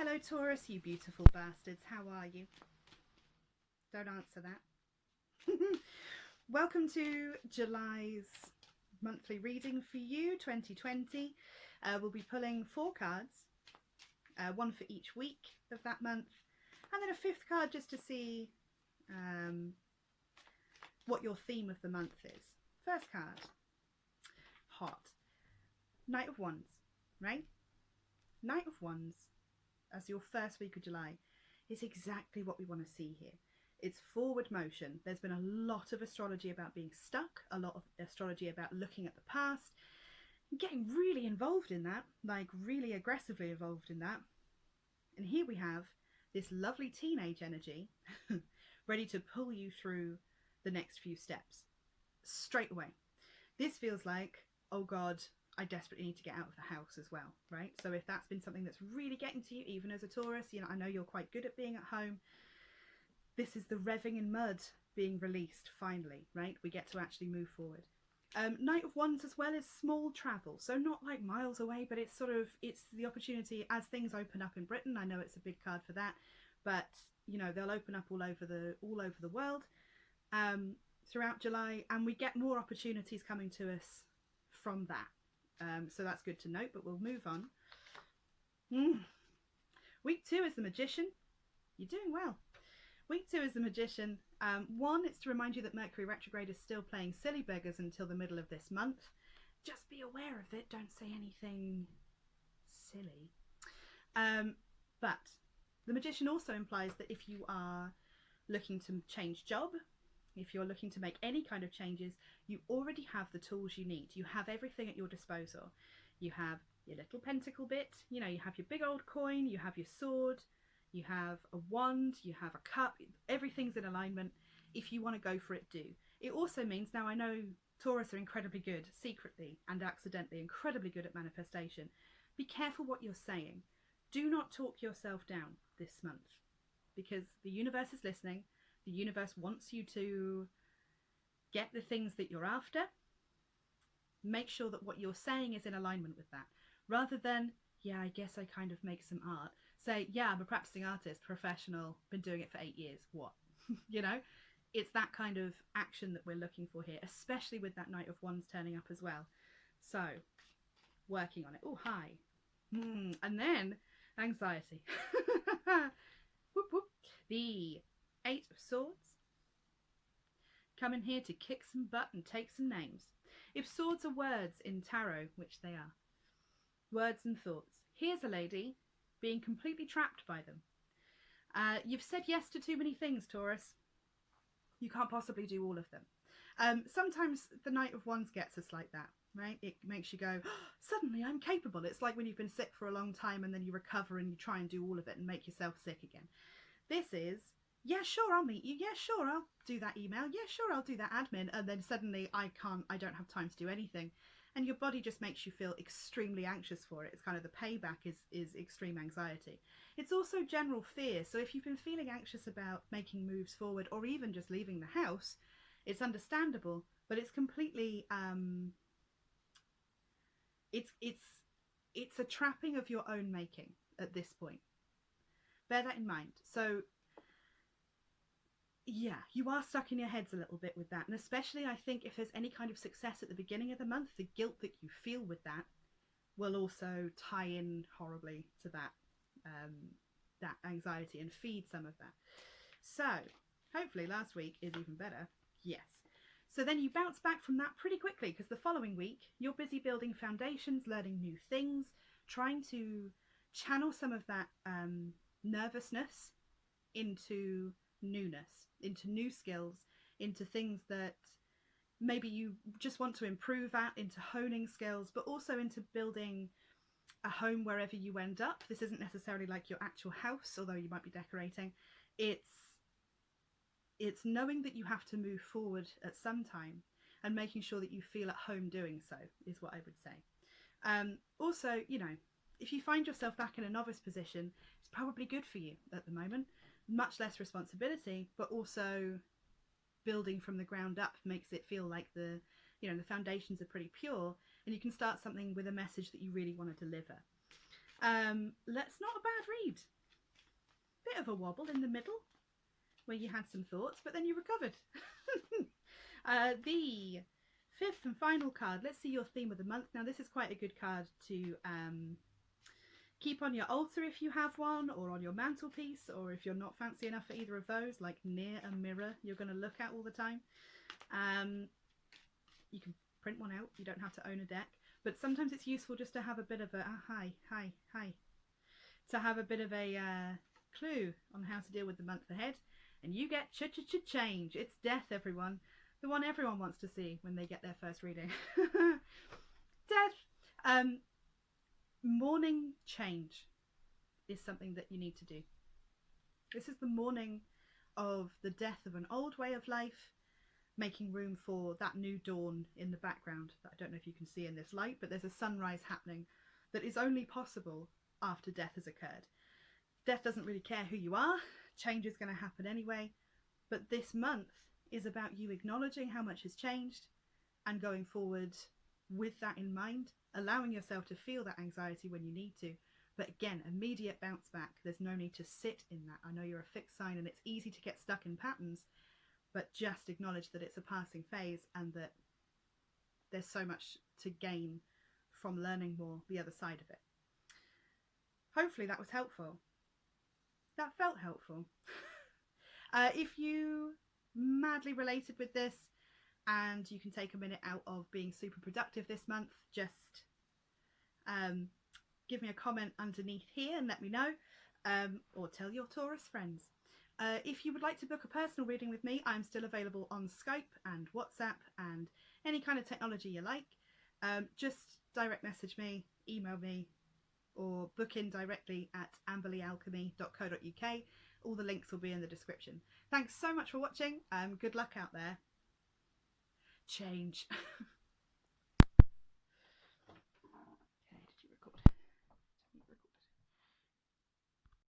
Hello Taurus, you beautiful bastards. How are you? Don't answer that. Welcome to July's monthly reading for you, 2020. We'll be pulling 4 cards, one for each week of that month, and then a 5th card just to see what your theme of the month is. First card, hot. Knight of Wands, right? Knight of Wands as your first week of July is exactly what we want to see here. It's forward motion. There's been a lot of astrology about being stuck, a lot of astrology about looking at the past, getting really involved in that, like really aggressively involved in that. And here we have this lovely teenage energy ready to pull you through the next few steps straight away. This feels like, oh God, I desperately need to get out of the house as well, right? So if that's been something that's really getting to you, even as a Taurus, you know, I know you're quite good at being at home. This is the revving in mud being released finally, right? We get to actually move forward. Knight of Wands as well is small travel, so not like miles away, but it's it's the opportunity as things open up in Britain. I know it's a big card for that, but you know, they'll open up all over the world throughout July, and we get more opportunities coming to us from that. So that's good to note, but we'll move on. Week 2 is the Magician. You're doing well. Week 2 is the Magician. One, it's to remind you that Mercury retrograde is still playing silly beggars until the middle of this month. Just be aware of it. Don't say anything silly. But the Magician also implies that if you are looking to change job, if you're looking to make any kind of changes, you already have the tools you need. You have everything at your disposal. You have your little pentacle bit, you know, you have your big old coin, you have your sword, you have a wand, you have a cup, everything's in alignment. If you want to go for it, do. It also means, now I know Taurus are incredibly good, secretly and accidentally, incredibly good at manifestation. Be careful what you're saying. Do not talk yourself down this month, because the universe is listening. The universe wants you to get the things that you're after. Make sure that what you're saying is in alignment with that. Rather than, yeah, I guess I kind of make some art. Say, yeah, I'm a practicing artist, professional, been doing it for 8 years. What? You know? It's that kind of action that we're looking for here, especially with that Knight of Wands turning up as well. So, working on it. Oh, hi. And then, anxiety. Whoop, whoop. The 8 of Swords. Come in here to kick some butt and take some names. If swords are words in tarot, which they are, words and thoughts, here's a lady being completely trapped by them. You've said yes to too many things, Taurus. You can't possibly do all of them. Sometimes the Knight of Wands gets us like that, right? It makes you go, oh, suddenly I'm capable. It's like when you've been sick for a long time and then you recover and you try and do all of it and make yourself sick again. This is, yeah, sure, I'll meet you. Yeah, sure, I'll do that email. Yeah, sure, I'll do that admin. And then suddenly I don't have time to do anything. And your body just makes you feel extremely anxious for it. It's kind of the payback is extreme anxiety. It's also general fear. So if you've been feeling anxious about making moves forward or even just leaving the house, it's understandable, but it's completely, it's a trapping of your own making at this point. Bear that in mind. So yeah, you are stuck in your heads a little bit with that. And especially I think if there's any kind of success at the beginning of the month, the guilt that you feel with that will also tie in horribly to that, that anxiety and feed some of that. So hopefully last week is even better. Yes. So then you bounce back from that pretty quickly, because the following week you're busy building foundations, learning new things, trying to channel some of that nervousness into newness, into new skills, into things that maybe you just want to improve at, into honing skills, but also into building a home wherever you end up. This isn't necessarily like your actual house, although you might be decorating. It's knowing that you have to move forward at some time and making sure that you feel at home doing so is what I would say. Also, you know, if you find yourself back in a novice position, it's probably good for you at the moment. Much less responsibility, but also building from the ground up makes it feel like the foundations are pretty pure, and you can start something with a message that you really want to deliver. Let's not a bad read. Bit of a wobble in the middle where you had some thoughts, but then you recovered. The fifth and final card, let's see your theme of the month. Now this is quite a good card to keep on your altar if you have one, or on your mantelpiece, or if you're not fancy enough for either of those, like near a mirror you're going to look at all the time. You can print one out, you don't have to own a deck, but sometimes it's useful just to have a bit of a hi, to have a bit of a clue on how to deal with the month ahead. And you get change. It's death, everyone. The one everyone wants to see when they get their first reading. Death. Mourning change is something that you need to do. This is the mourning of the death of an old way of life, making room for that new dawn in the background that I don't know if you can see in this light, but there's a sunrise happening that is only possible after death has occurred. Death doesn't really care who you are. Change is going to happen anyway. But this month is about you acknowledging how much has changed and going forward with that in mind, allowing yourself to feel that anxiety when you need to. But again, immediate bounce back. There's no need to sit in that. I know you're a fixed sign and it's easy to get stuck in patterns, but just acknowledge that it's a passing phase and that there's so much to gain from learning more the other side of it. Hopefully that was helpful. That felt helpful. If you madly related with this and you can take a minute out of being super productive this month, just give me a comment underneath here and let me know, or tell your Taurus friends. If you would like to book a personal reading with me, I'm still available on Skype and WhatsApp and any kind of technology you like. Just direct message me, email me, or book in directly at amberleyalchemy.co.uk. All the links will be in the description. Thanks so much for watching. Good luck out there. Change.